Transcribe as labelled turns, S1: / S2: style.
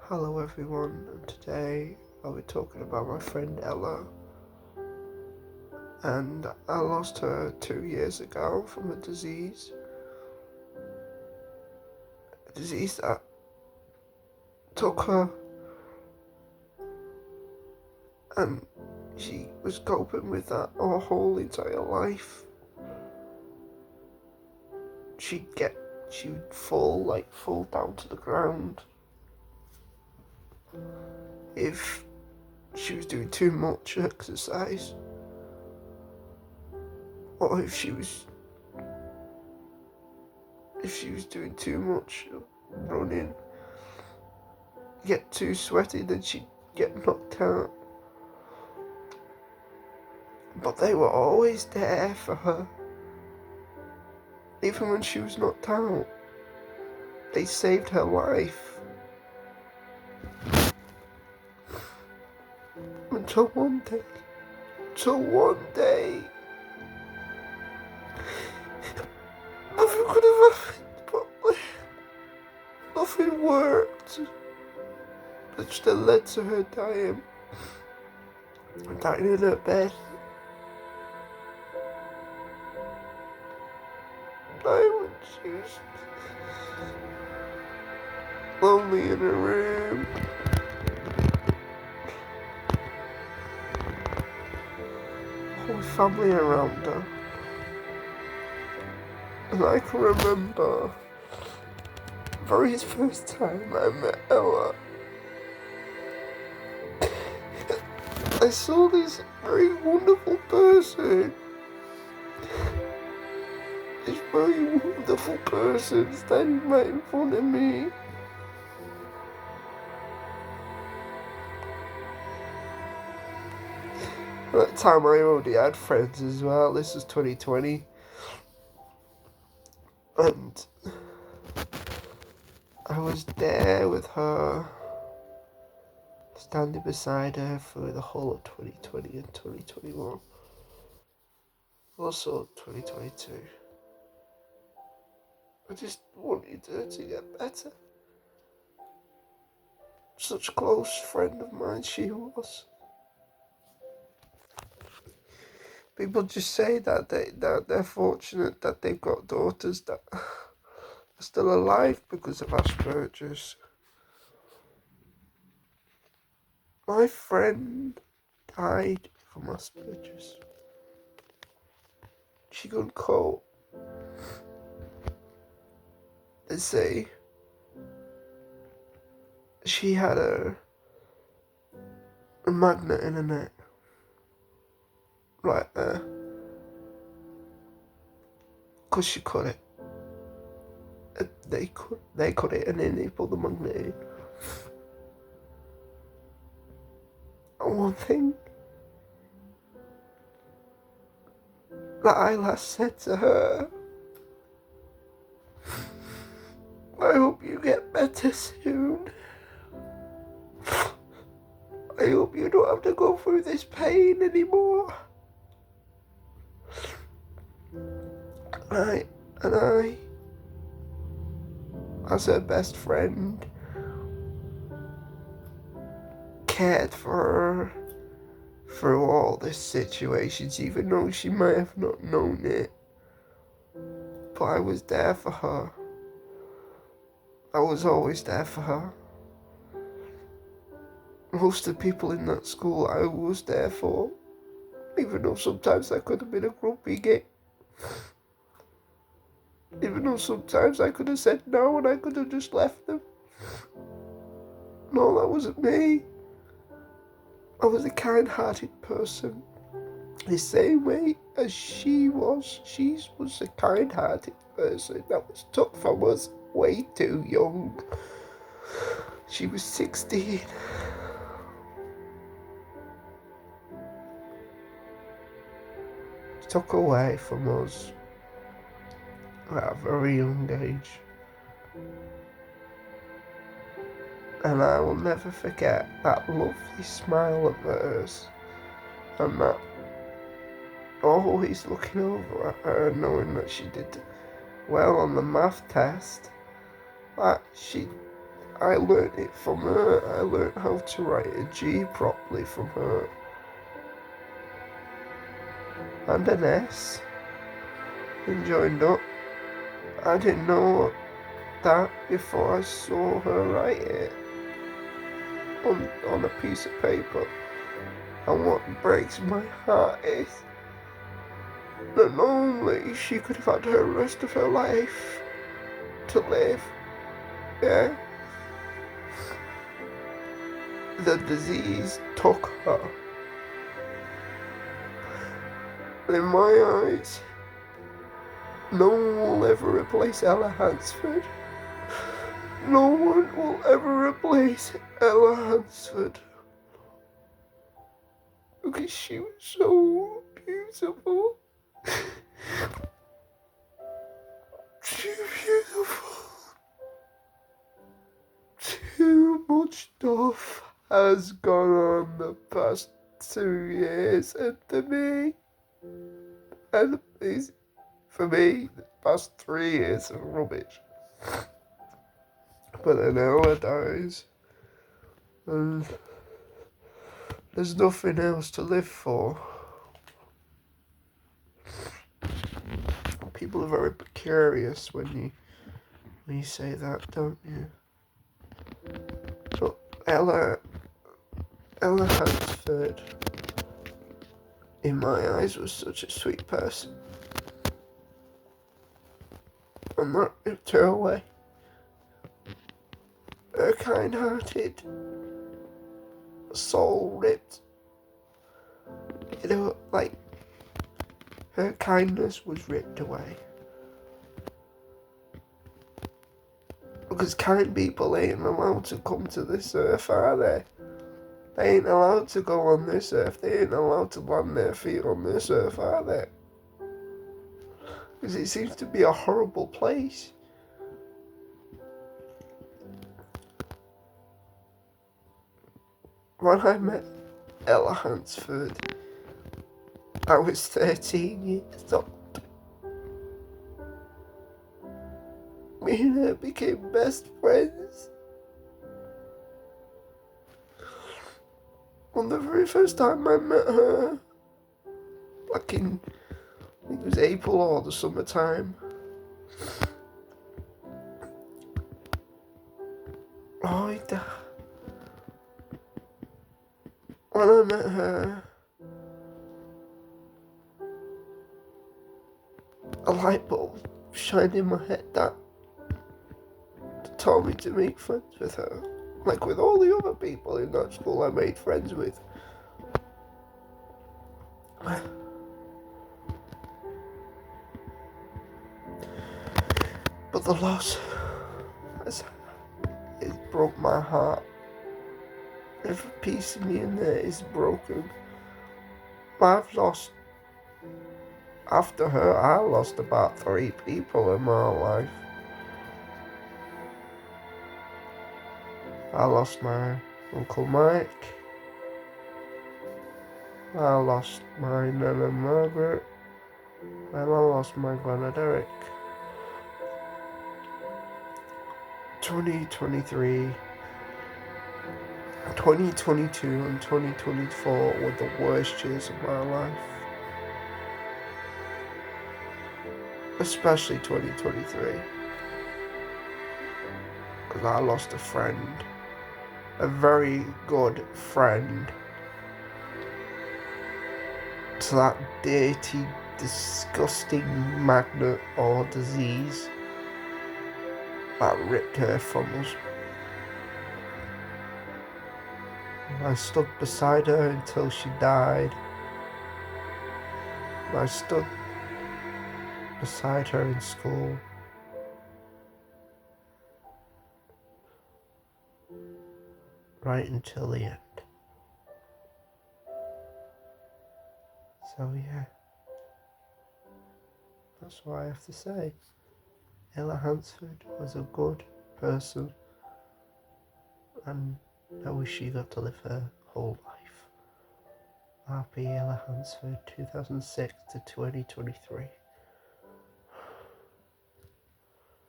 S1: Hello everyone, and today I'll be talking about my friend Ella. And I lost her 2 years ago from a disease that took her, and she was coping with that her whole entire life. She'd fall down to the ground if she was doing too much exercise, or if she was doing too much running, get too sweaty, then she'd get knocked out. But they were always there for her. Even when she was knocked out, they saved her life. Until one day, nothing could have happened, but nothing worked. Which then led to her dying in her bed. Dying when she was lonely in her room. Whole family around her. And I can remember the very first time I met Ella. I saw this very wonderful person. This very wonderful person standing right in front of me. At that time I already had friends as well. This was 2020. And I was there with her, standing beside her through the whole of 2020 and 2021. Also 2022. I just wanted her to get better. Such a close friend of mine she was. People just say that they're fortunate that they've got daughters that are still alive because of Asperger's. My friend died from Asperger's. She couldn't cope. They say she had a magnet in her neck, right there, because she cut it. They cut it and then they put the magnet in. And one thing that I last said to her, I hope you get better soon. I hope you don't have to go through this pain anymore. And I, as her best friend, cared for her through all these situations, even though she might have not known it. But I was there for her. I was always there for her. Most of the people in that school I was there for, even though sometimes I could have been a grumpy git. Even though sometimes I could have said no and I could have just left them. No, that wasn't me. I was a kind-hearted person. The same way as she was. She was a kind-hearted person that was took from us way too young. She was 16. Took away from us at a very young age. And I will never forget that lovely smile of hers, and that always looking over at her, knowing that she did well on the math test. That I learned it from her. I learned how to write a G properly from her. And an S. And joined up. I didn't know that before I saw her write it on a piece of paper. And what breaks my heart is that not only she could have had her rest of her life to live, yeah, the disease took her. In my eyes, no one will ever replace Ella Hansford. No one will ever replace Ella Hansford. Because she was so beautiful. Too beautiful. Too much stuff has gone on the past 2 years, and for me, the past 3 years are rubbish. But then Ella dies, and there's nothing else to live for. People are very precarious when you say that, don't you? But Ella Hansford, in my eyes, was such a sweet person. And that ripped her away. Her kind-hearted soul ripped. You know, like, her kindness was ripped away. Because kind people ain't allowed to come to this earth, are they? They ain't allowed to go on this earth. They ain't allowed to land their feet on this earth, are they? Because it seems to be a horrible place. When I met Ella Hansford, I was 13 years old. Me and her became best friends. On the very first time I met her, back in, I think it was April or the summertime. When I met her, a light bulb shined in my head that told me to make friends with her. Like with all the other people in that school I made friends with. But the loss, it broke my heart. Every piece of me in there is broken. After her, I lost about 3 people in my life. I lost my Uncle Mike. I lost my Nana Margaret. And I lost my Granddad Derek. 2023, 2022 and 2024 were the worst years of my life. Especially 2023. Because I lost a friend. A very good friend. To that dirty, disgusting magnet or disease that ripped her from us. I stood beside her until she died. I stood beside her in school. Right until the end. So yeah, that's what I have to say. Ella Hansford was a good person, and I wish she got to live her whole life. RP Ella Hansford, 2006 to 2023.